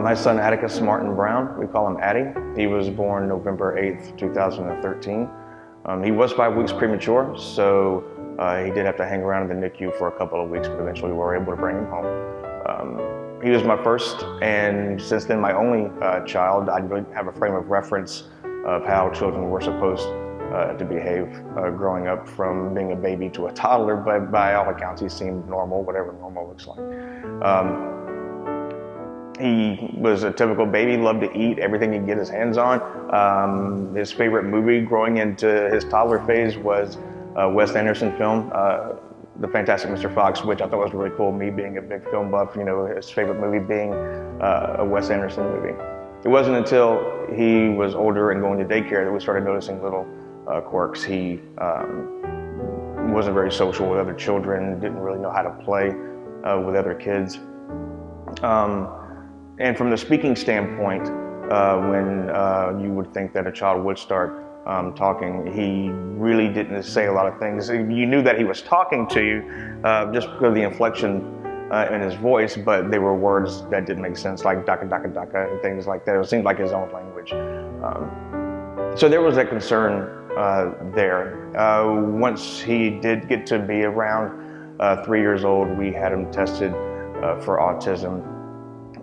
My son Atticus Brown, we call him Addy. He was born November 8th, 2013. He was 5 weeks premature, so he did have to hang around in the NICU for a couple of weeks, but eventually we were able to bring him home. He was my first, and since then my only child. I really have a frame of reference of how children were supposed to behave growing up, from being a baby to a toddler, but by all accounts he seemed normal, whatever normal looks like. He was a typical baby, loved to eat everything he could get his hands on. His favorite movie growing into his toddler phase was a Wes Anderson film, The Fantastic Mr. Fox, which I thought was really cool, me being a big film buff, his favorite movie being a Wes Anderson movie. It wasn't until he was older and going to daycare that we started noticing little quirks. He wasn't very social with other children, didn't really know how to play with other kids. And from the speaking standpoint, when you would think that a child would start talking, he really didn't say a lot of things. You knew that he was talking to you just because of the inflection in his voice, but they were words that didn't make sense, like daka daka daka and things like that. It seemed like his own language. So there was a concern there. Once he did get to be around 3 years old, we had him tested for autism.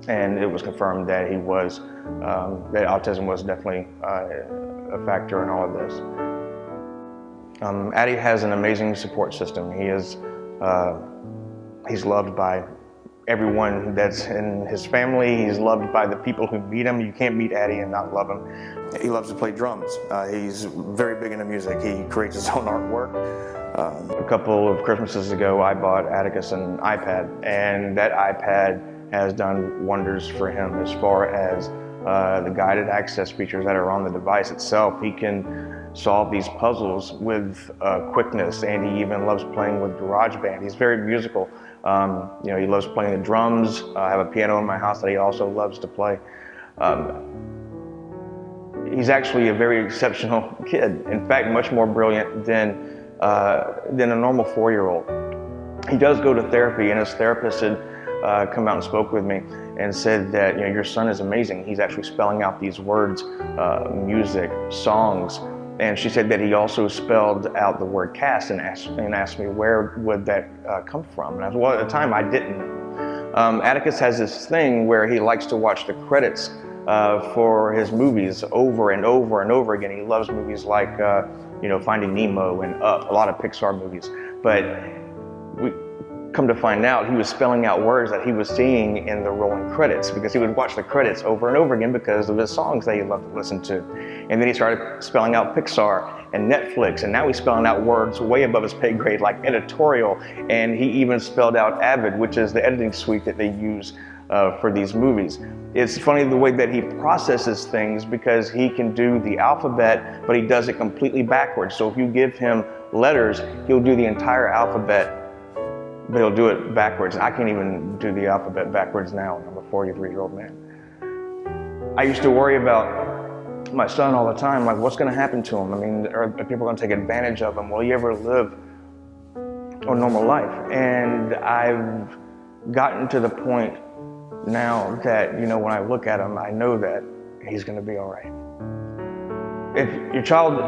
And it was confirmed that that autism was definitely a factor in all of this. Addy has an amazing support system. He's loved by everyone that's in his family. He's loved by the people who meet him. You can't meet Addy and not love him. He loves to play drums. He's very big into music. He creates his own artwork. A couple of Christmases ago, I bought Atticus an iPad, and that iPad has done wonders for him as far as the guided access features that are on the device itself. He can solve these puzzles with quickness, and he even loves playing with GarageBand. He's very musical. He loves playing the drums. I have a piano in my house that he also loves to play. He's actually a very exceptional kid. In fact, much more brilliant than a normal 4-year-old. He does go to therapy, and his therapist had come out and spoke with me and said that your son is amazing. He's actually spelling out these words, music, songs, and she said that he also spelled out the word cast and asked me where would that come from. And I said, well, at the time I didn't. Atticus has this thing where he likes to watch the credits for his movies over and over and over again. He loves movies like Finding Nemo and Up, a lot of Pixar movies. But we come to find out he was spelling out words that he was seeing in the rolling credits, because he would watch the credits over and over again because of his songs that he loved to listen to. And then he started spelling out Pixar and Netflix, and now he's spelling out words way above his pay grade like editorial, and he even spelled out Avid, which is the editing suite that they use for these movies. It's funny the way that he processes things, because he can do the alphabet, but he does it completely backwards. So if you give him letters, he'll do the entire alphabet, but he'll do it backwards. I can't even do the alphabet backwards now. I'm a 43-year-old man. I used to worry about my son all the time, like what's gonna happen to him? I mean, are people gonna take advantage of him? Will he ever live a normal life? And I've gotten to the point now that, when I look at him, I know that he's gonna be all right. If your child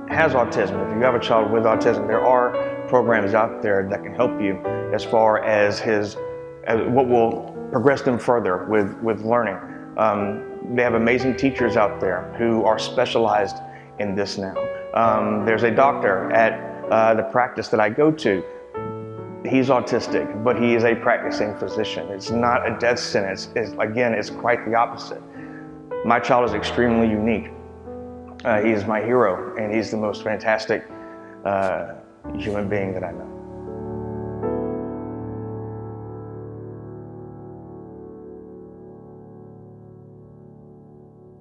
has autism, if you have a child with autism, there are programs out there that can help you as far as what will progress them further with learning. They have amazing teachers out there who are specialized in this now. There's a doctor at the practice that I go to. He's autistic, but he is a practicing physician. It's not a death sentence. It's quite the opposite. My child is extremely unique. He is my hero, and he's the most fantastic human being that I know.